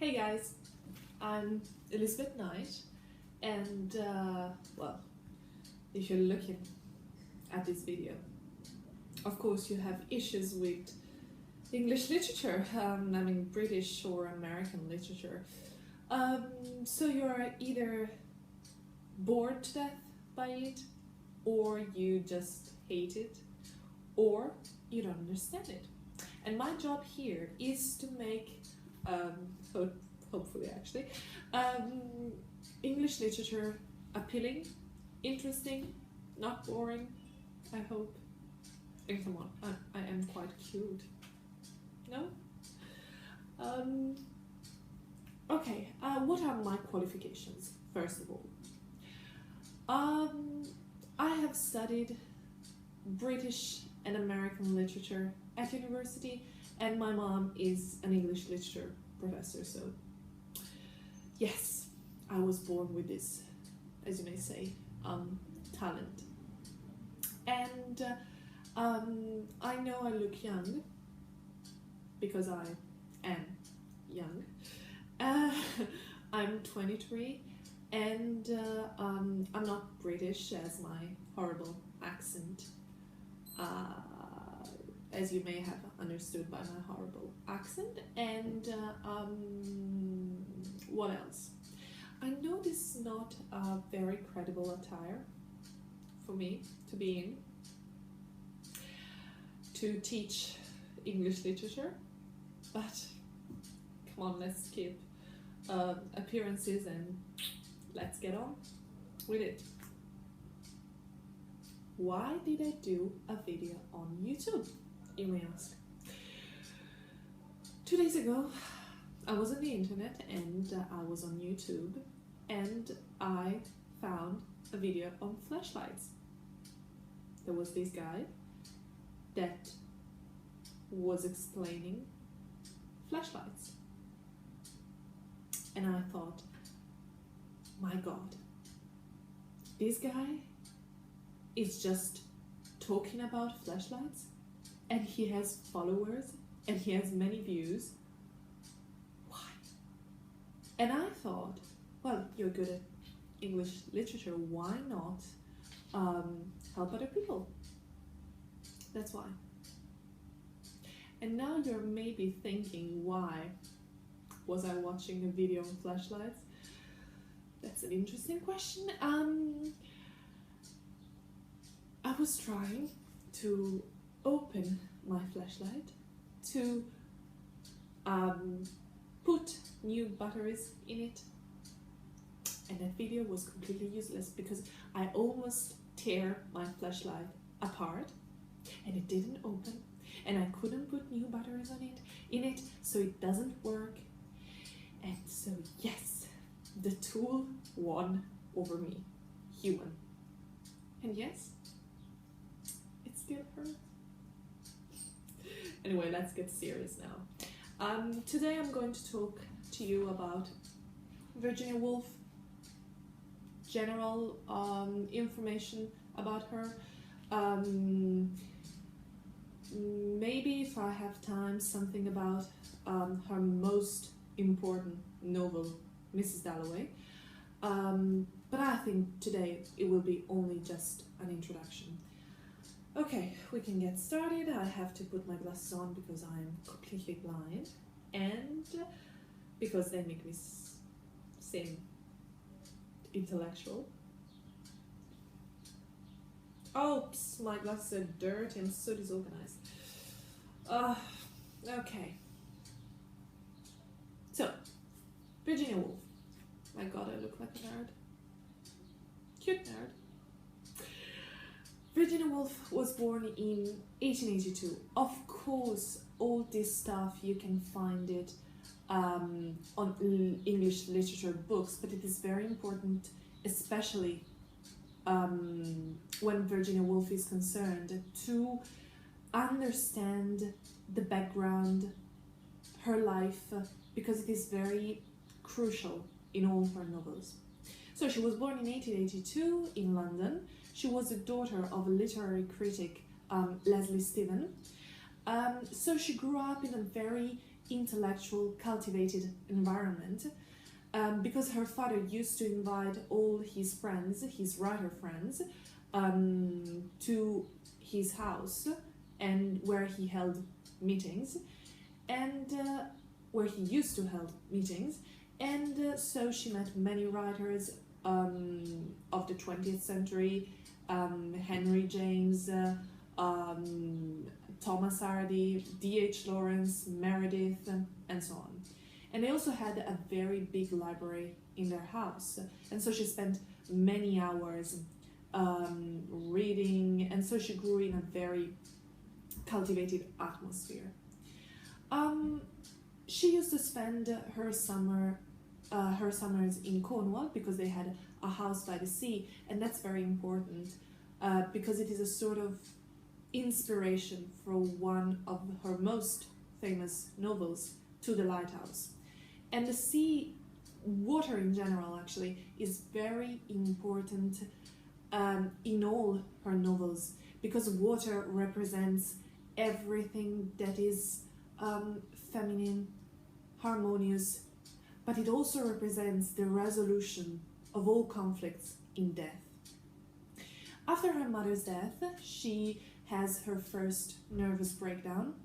Hey guys, I'm Elizabeth Knight, and well, if you're looking at this video, of course you have issues with English literature, I mean British or American literature. So you're either bored to death by it, or you just hate it, or you don't understand it. And my job here is to make, hopefully actually, English literature appealing, interesting, not boring, I hope. And come on, I am quite cute. No? Okay, what are my qualifications, first of all? I have studied British and American literature at university, and my mom is an English literature professor, so yes, I was born with this, as you may say, talent. And I know I look young, because I am young. I'm 23, and I'm not British, as my horrible accent, as you may have understood by my horrible accent. And what else? I know this is not a very credible attire for me to be in, to teach English literature, but come on, let's skip appearances and let's get on with it. Why did I do a video on YouTube, you may ask? 2 days ago, I was on the internet and I was on YouTube, and I found a video on flashlights. There was this guy that was explaining flashlights, and I thought, my God, this guy is just talking about flashlights, and he has followers and he has many views. Why? And I thought, well, you're good at English literature, why not help other people? That's why. And now you're maybe thinking, why was I watching a video on flashlights? That's an interesting question. I was trying to open my flashlight to put new batteries in it, and that video was completely useless because I almost tear my flashlight apart and it didn't open, and I couldn't put new batteries in it, so it doesn't work. And so yes, the tool won over me, human. And yes, it still hurts. Anyway, let's get serious now. Today I'm going to talk to you about Virginia Woolf, general information about her. Maybe if I have time, something about her most important novel, Mrs. Dalloway. But I think today it will be only just an introduction. Okay, we can get started. I have to put my glasses on because I'm completely blind, and because they make me seem intellectual. Oops, my glasses are dirty and so disorganized. Okay. So, Virginia Woolf. My God, I look like a nerd. Cute nerd. Virginia Woolf was born in 1882. Of course, all this stuff you can find it on English literature books, but it is very important, especially when Virginia Woolf is concerned, to understand the background, her life, because it is very crucial in all her novels. So she was born in 1882 in London. She was the daughter of a literary critic, Leslie Stephen. So she grew up in a very intellectual, cultivated environment, because her father used to invite all his friends, his writer friends, to his house, and where he held meetings, and where he used to hold meetings, and so she met many writers of the 20th century, Henry James, Thomas Hardy, D.H. Lawrence, Meredith, and so on. And they also had a very big library in their house, and so she spent many hours reading, and so she grew in a very cultivated atmosphere. She used to spend her summers in Cornwall, because they had a house by the sea, and that's very important because it is a sort of inspiration for one of her most famous novels, To the Lighthouse. And the sea, water in general actually, is very important in all her novels, because water represents everything that is feminine, harmonious, but it also represents the resolution of all conflicts in death. After her mother's death, she has her first nervous breakdown,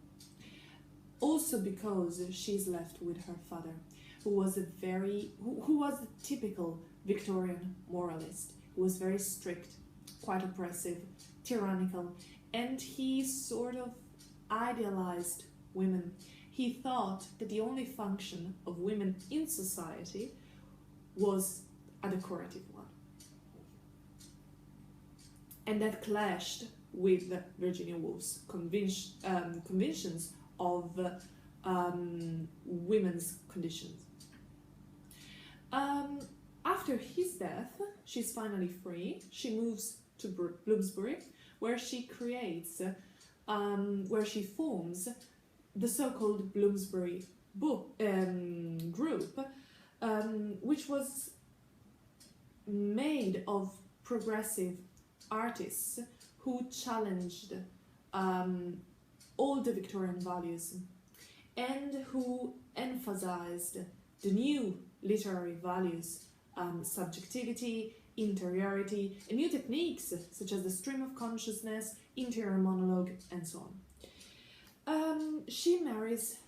also because she's left with her father, who was a typical Victorian moralist, who was very strict, quite oppressive, tyrannical, and he sort of idealized women. He thought that the only function of women in society was a decorative one. And that clashed with Virginia Woolf's convictions of women's conditions. After his death, she's finally free. She moves to Bloomsbury, where she creates, where she forms the so-called Bloomsbury group, which was made of progressive artists who challenged all the Victorian values and who emphasized the new literary values, subjectivity, interiority, and new techniques such as the stream of consciousness, interior monologue, and so on. She marries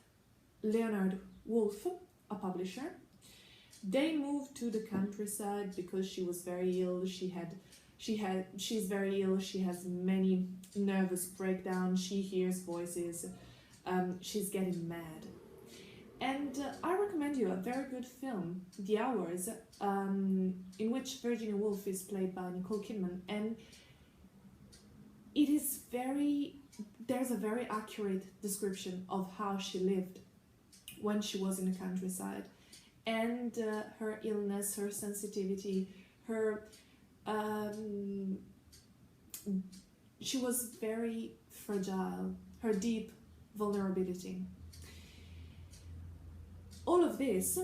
Leonard Woolf, a publisher. They moved to the countryside because she was very ill. She's very ill. She has many nervous breakdowns. She hears voices. She's getting mad. And I recommend you a very good film, The Hours, in which Virginia Woolf is played by Nicole Kidman, and it is there's a very accurate description of how she lived when she was in the countryside, and her illness, her sensitivity, her she was very fragile, her deep vulnerability. All of this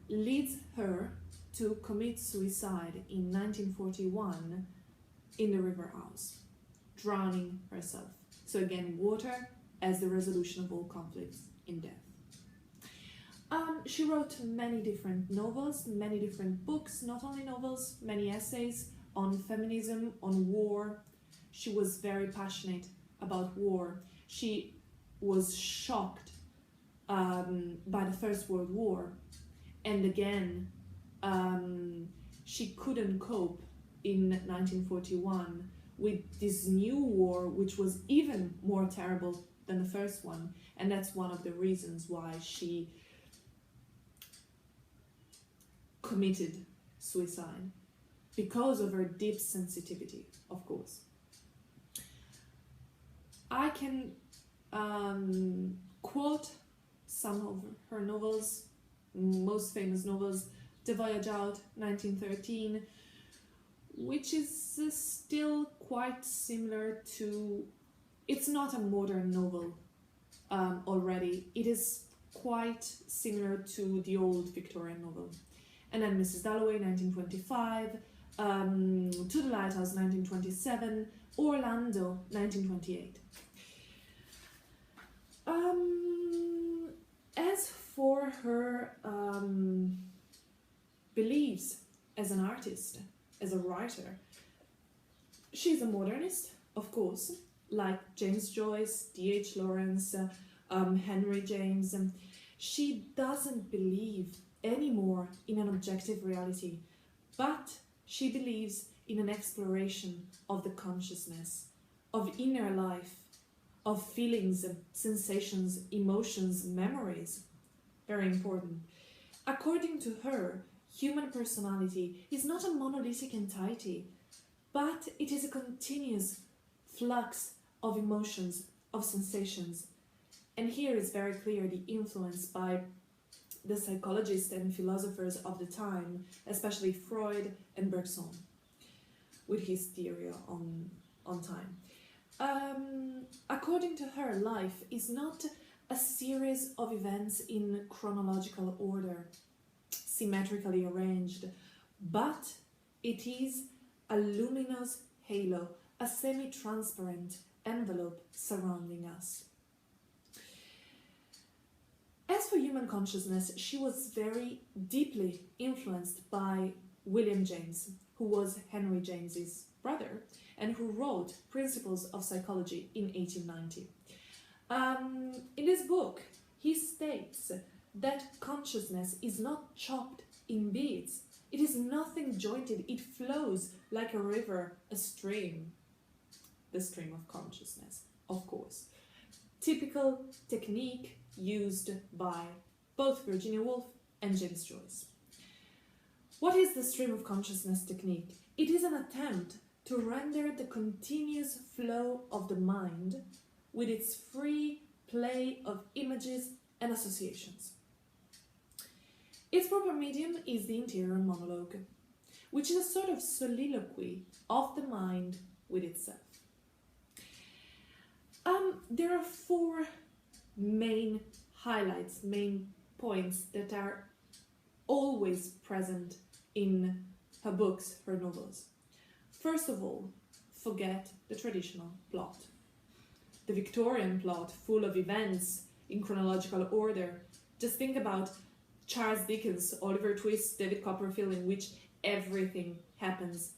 leads her to commit suicide in 1941 in the River Ouse, drowning herself. So again, water as the resolution of all conflicts in death. She wrote many different novels, many different books, not only novels, many essays on feminism, on war. She was very passionate about war. She was shocked by the First World War, and again she couldn't cope in 1941 with this new war, which was even more terrible than the first one, and that's one of the reasons why she committed suicide, because of her deep sensitivity, of course. I can quote some of her novels, most famous novels, The Voyage Out, 1913, which is still quite similar to, it's not a modern novel already, it is quite similar to the old Victorian novel. And then Mrs. Dalloway, 1925, To the Lighthouse, 1927, Orlando, 1928. as an artist, as a writer. She's a modernist, of course, like James Joyce, D.H. Lawrence, Henry James. She doesn't believe anymore in an objective reality, but she believes in an exploration of the consciousness, of inner life, of feelings, sensations, emotions, memories. Very important. According to her, human personality is not a monolithic entity, but it is a continuous flux of emotions, of sensations. And here is very clear the influence by the psychologists and philosophers of the time, especially Freud and Bergson, with his theory on time. According to her, life is not a series of events in chronological order, symmetrically arranged, but it is a luminous halo, a semi-transparent envelope surrounding us. As for human consciousness, she was very deeply influenced by William James, who was Henry James's brother, and who wrote Principles of Psychology in 1890. In this book, he states that consciousness is not chopped in beads. It is nothing jointed. It flows like a river, a stream. The stream of consciousness, of course. Typical technique used by both Virginia Woolf and James Joyce. What is the stream of consciousness technique? It is an attempt to render the continuous flow of the mind with its free play of images and associations. Its proper medium is the interior monologue, which is a sort of soliloquy of the mind with itself. There are four main highlights, main points that are always present in her books, her novels. First of all, forget the traditional plot. The Victorian plot, full of events in chronological order. Just think about Charles Dickens, Oliver Twist, David Copperfield, in which everything happens.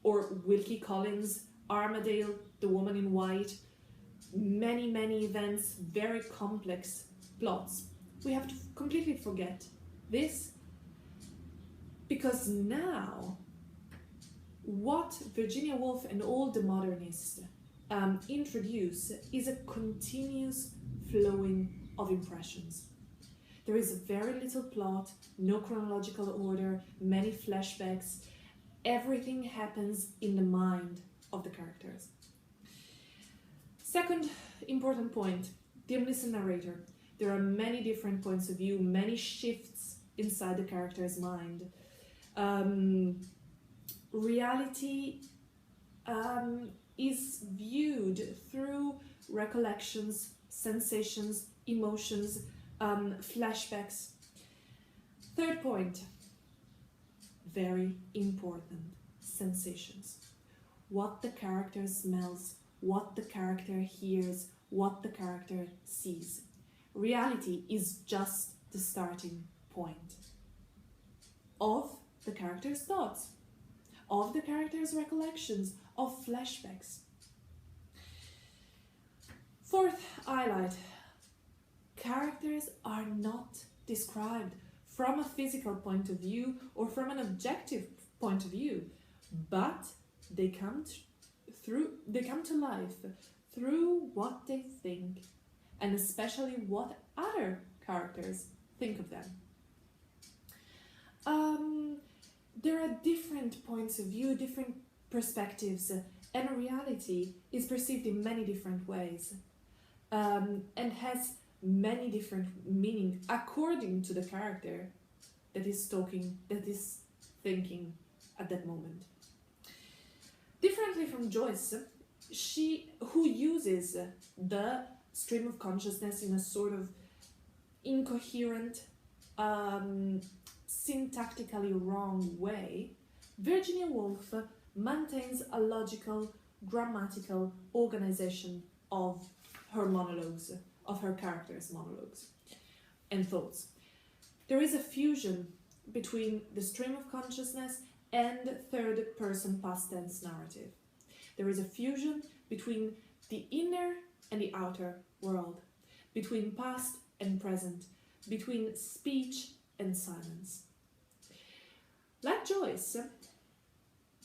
Or Wilkie Collins, Armadale, The Woman in White. Many, many events, very complex plots. We have to completely forget this, because now what Virginia Woolf and all the modernists introduce is a continuous flowing of impressions. There is very little plot, no chronological order, many flashbacks. Everything happens in the mind of the characters. Second important point, the omniscient narrator. There are many different points of view, many shifts inside the character's mind. Reality is viewed through recollections, sensations, emotions, flashbacks. Third point, very important, sensations. What the character smells, what the character hears, what the character sees. Reality is just the starting point of the character's thoughts, of the character's recollections, of flashbacks. Fourth highlight, characters are not described from a physical point of view or from an objective point of view, but they come to life through what they think, and especially what other characters think of them. There are different points of view, different perspectives, and reality is perceived in many different ways, and has many different meanings according to the character that is talking, that is thinking at that moment. Differently from Joyce, who uses the stream of consciousness in a sort of incoherent, syntactically wrong way, Virginia Woolf maintains a logical, grammatical organization of her monologues, of her characters' monologues and thoughts. There is a fusion between the stream of consciousness and third-person past tense narrative. There is a fusion between the inner and the outer world, between past and present, between speech and silence. Like Joyce,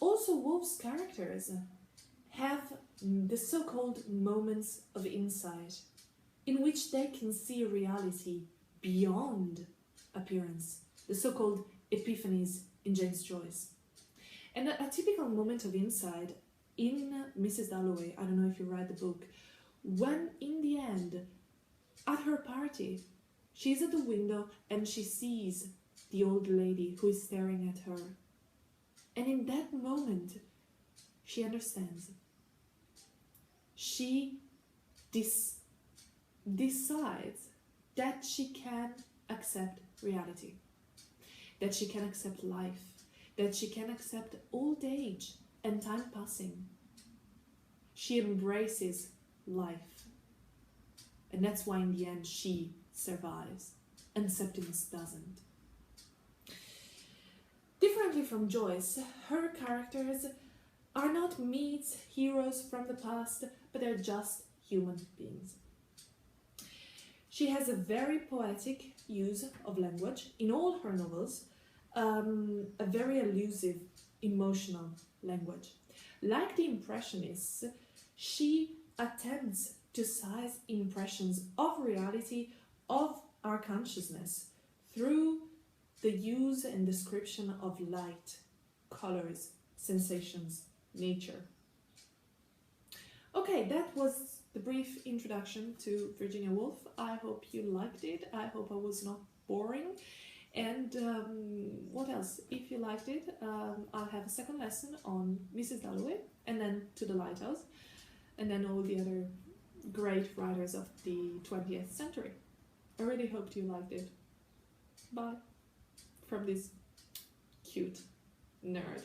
also Woolf's characters have the so-called moments of insight, in which they can see reality beyond appearance, the so-called epiphanies in James Joyce. And a typical moment of insight in Mrs. Dalloway, I don't know if you read the book, when in the end, at her party, she's at the window and she sees the old lady who is staring at her. And in that moment, she understands. She decides that she can accept reality, that she can accept life, that she can accept old age and time passing. She embraces life. And that's why in the end she survives and Septimus doesn't. Differently from Joyce, her characters are not myths, heroes from the past, but they're just human beings. She has a very poetic use of language in all her novels, a very elusive, emotional language. Like the Impressionists, she attempts to size impressions of reality, of our consciousness, through the use and description of light, colors, sensations, nature. Okay, that was the brief introduction to Virginia Woolf. I hope you liked it. I hope I was not boring. And what else? If you liked it, I'll have a second lesson on Mrs. Dalloway, and then To the Lighthouse, and then all the other great writers of the 20th century. I really hoped you liked it. Bye. From this cute nerd.